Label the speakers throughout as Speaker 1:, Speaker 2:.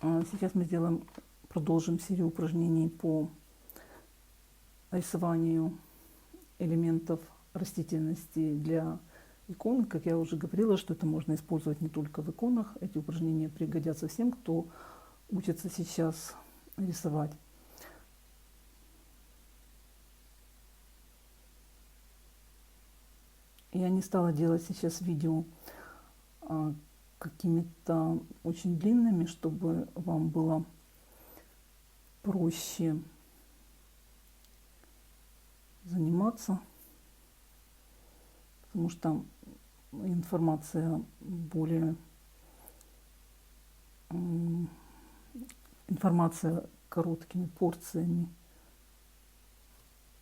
Speaker 1: Сейчас мы продолжим серию упражнений по рисованию элементов растительности для икон. Как я уже говорила, что это можно использовать не только в иконах. Эти упражнения пригодятся всем, кто учится сейчас рисовать. Я не стала делать сейчас видео какими-то очень длинными, чтобы вам было проще заниматься, потому что информация короткими порциями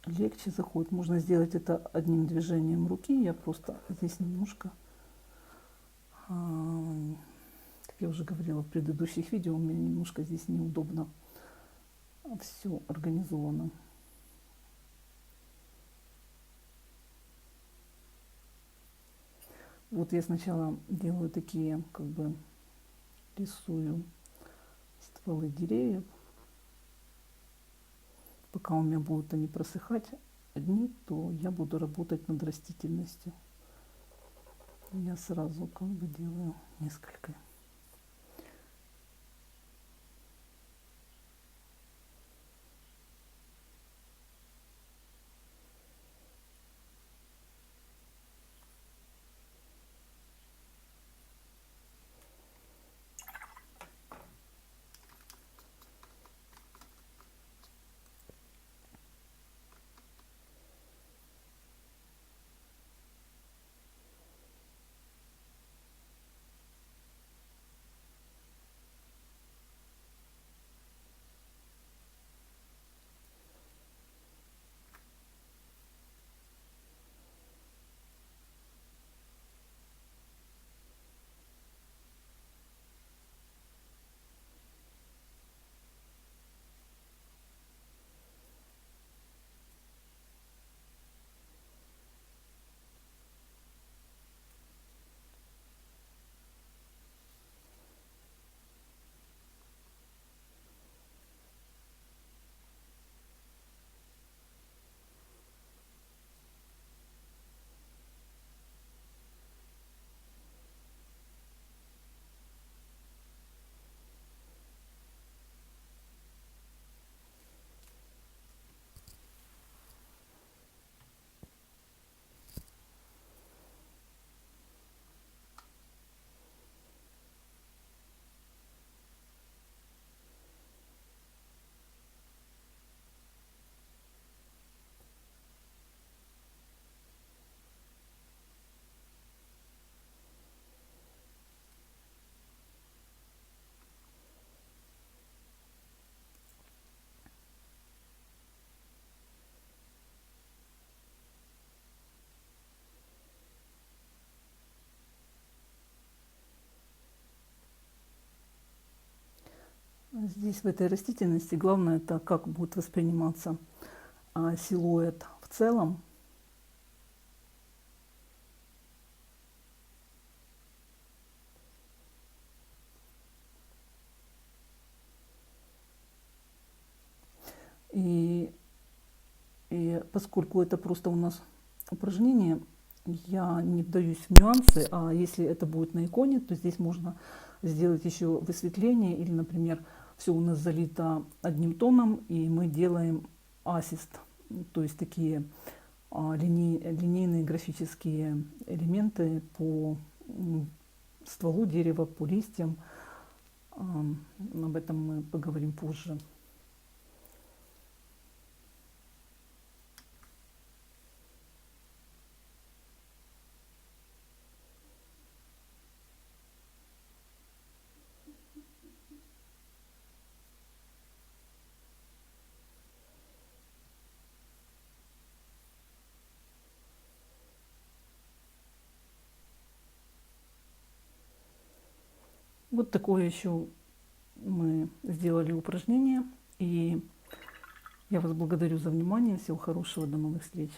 Speaker 1: легче заходит. Можно сделать это одним движением руки. Я просто здесь немножко, как я уже говорила в предыдущих видео, у меня немножко здесь неудобно все организовано. Вот я сначала делаю такие, рисую стволы деревьев. Пока у меня будут они просыхать одни, то я буду работать над растительностью. Я сразу делаю несколько. Здесь в этой растительности главное это как будет восприниматься силуэт в целом. И поскольку это просто у нас упражнение, я не вдаюсь в нюансы, а если это будет на иконе, то здесь можно сделать еще высветление или, например, все у нас залито одним тоном, и мы делаем ассист, то есть такие линейные графические элементы по стволу дерева, по листьям. Об этом мы поговорим позже. Вот такое еще мы сделали упражнение. И я вас благодарю за внимание. Всего хорошего. До новых встреч.